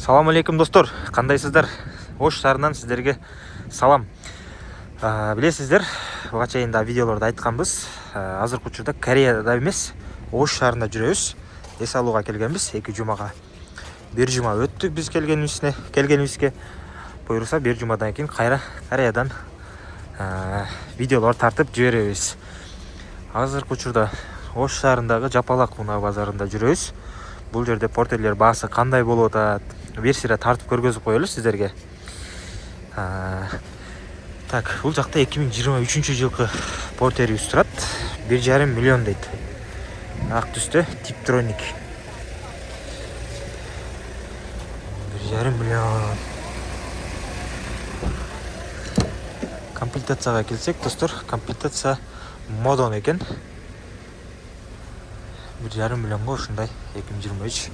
Салам алейкум достор, кандайсыздар? Ош шаарынан сиздерге салам. Билесиздер, буга чейин да видеолордо айтканбыз. Азыркы учурда Кореяда эмес, Ош шаарында жүрөбүз. Эс алууга келгенбиз. 2 жумага. Бир жума өттү биз келгенибизге. Буюрса бир жумадан кийин кайра Кореядан видеолор тартып жиберебиз. Азыркы учурда Ош шаарындагы Жапалак унаа базарында жүрөбүз. Бул жерде портерлер баасы кандай болуп атат? Бир сыйра тартып көргөзүп коелу сиздерге. Так, бул жакта 2023 жылкы портерибиз турат. 1,5 миллион дейт. Ак түстө Tiptronic. 1,5 миллион. Комплектацияга келсек, достор, комплектация модон экен. 1,5 миллионго ушундай 2023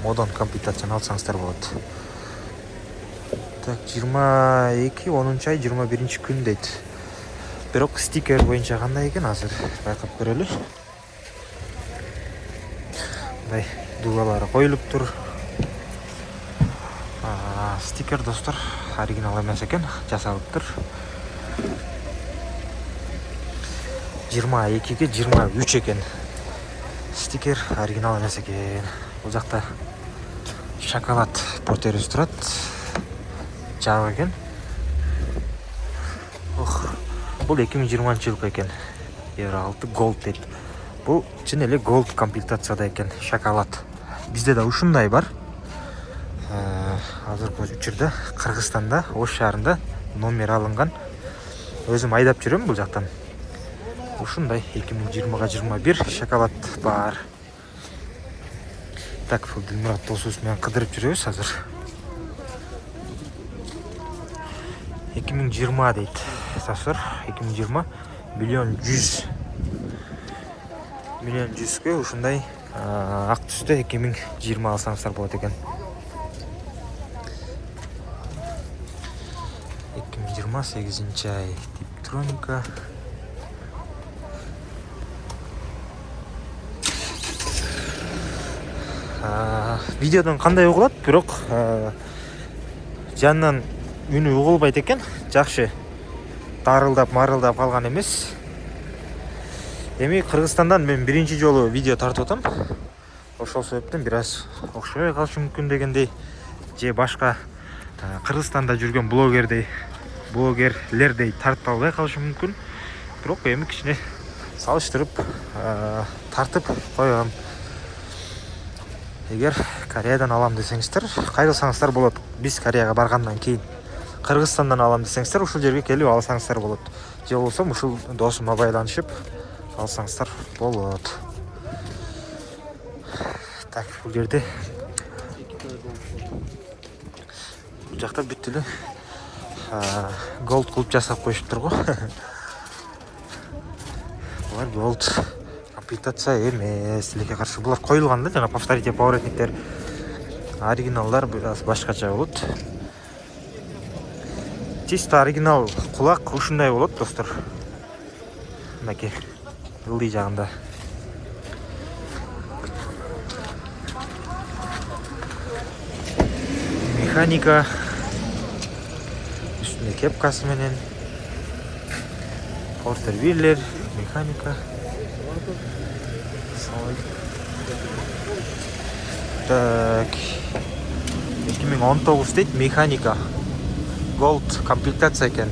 модон комплектацияны алсаңыздар болот. Так, 22 ай 21 күн дейт. Бирок стикер боюнча кандай экен азыр байкап көрөлү. Мындай дугалары коюлуптур. Стикер достор оригинал эмес экен, жасалыптыр. 22ге 23 экен. Стикер оригинал эмес экен. Бул жакта шоколад портерибиз турат. Жабык экен. Бул 2020 жылкы экен. Евро 6 Gold дейт. Бул чын эле Gold комплектацияда экен, шоколад. Бизде да ушундай бар. Азыркы учурда Кыргызстанда, Ош шаарында номер алынган. Өзүм айдап жүрөм бул жактан. Ушундай 2020га 21 шоколад бар. Так, бул Дилмурат досубуз менен кыдырып жүрөбүз азыр. 2020 дейт. Достор, 2020 миллион 100. Миллион 100ге ушундай ак түстө 2020 алсаңыздар болот экен. 2028 ай Tiptronica. Видеодон кандай угулат, бирок жанынан үнү угулбайт экен. Жакшы дарылдап калган эмес. Эми Кыргызстандан мен биринчи жолу видео тартып атам. Ошол себептен бир аз окшобой калышы мүмкүн дегендей, же башка Кыргызстанда жүргөн блогерлердей тартып албай калышы мүмкүн. Бирок эми кичине салыштырып тартып койгом. Эгер Кореядан алам десеңиздер, кайрылсаңыздар болот. Биз Кореяга баргандан кийин Кыргызстандан алам десеңиздер, ушул жерге келип алсаңыздар болот. Же болсо ушул досума байланышып алсаңыздар болот. Так, бул жерде бул жакта бүт эле Gold кылып жасап коюшуптур го. Булар Gold комплектация эмес, тилекке каршы булар коюлган да, жана повторите поворотниктер. Оригиналдар башкача болот. Чисто оригинал кулак ушундай болот, достор. Мынакей ылдый жагында. Механика үстүндө кепкасы менен. Портер бирлер, механика. Так, 2019 дейт, механика. Gold комплектация экен.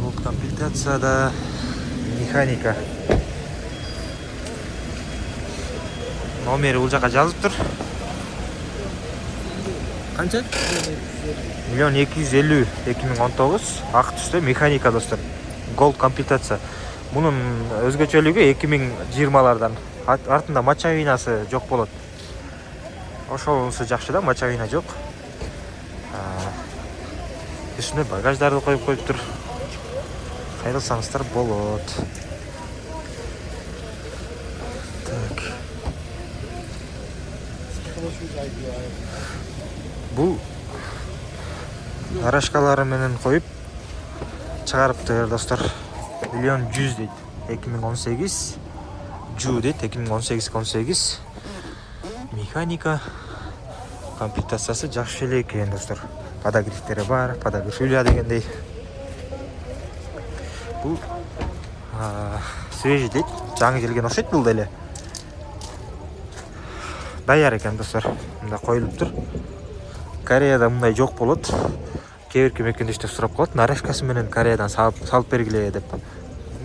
Gold комплектацияда механика. Номери бул жака жазылыптыр. Канча? Миллион 250 2019 ак түстө механика, достор. Gold комплектация. Мунун өзгөчөлүгү 2020лардан артында мочовинасы жок болот. Ошонусу жакшы да, мочовина жок. Үстүнө багаждарды коюп коюптур. Кайрылсаңыздар болот. Так. Бул арашкалары менен коюп чыгарыптыр, достор. Миллион 100 дейт. 2018 Жу дейт, 2018 механика. комплектациясы жакшы эле экен достор. Подогревтери бар, подогрев үля дегендей. Бул свежий дейт, жаңы келген окшойт бул деле. Даяр экен достор. Мында коюлуп тур. Кореяда мындай жок болот. Кээ бирки мекендештер сурап калат, нарезкасы менен Кореядан салып бергиле деп.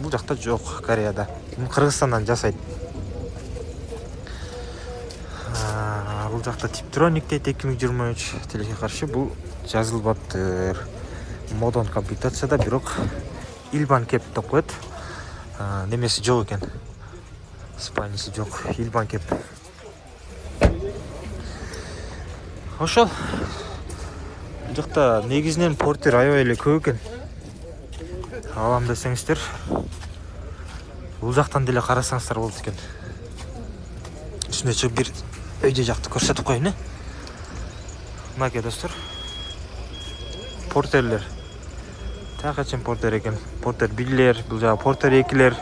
Бул жакта жок Кореяда. Муну Кыргызстандан жасайт. Бул жакта Tiptronic дейт 2023 тилекке каршы. Бул жазылбаптыр. Модон комплектацияда, бирок Ilban кеп деп коет. Немеси жок экен. Спайниси жок, Ilban кеп. Ошол. Бул жакта негизинен портер аябай эле көп экен. Алам десеңиздер, бул жактан деле карасаңыздар болот экен. Үстүнө чыгып бир өйдө жакты көрсөтүп коеюн. Мынакей достор. Портерлер. Такачен портер экен. Портер 1-лер, бул жагы портер 2-лер.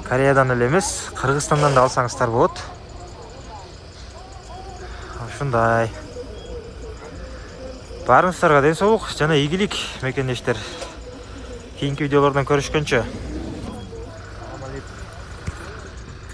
Кореядан эле эмес, Кыргызстандан да алсаңыздар болот. Ушундай. Барыңыздарга ден соолук жана ийгилик мекендештер. Кийинки видеолордон көрүшкөнчө.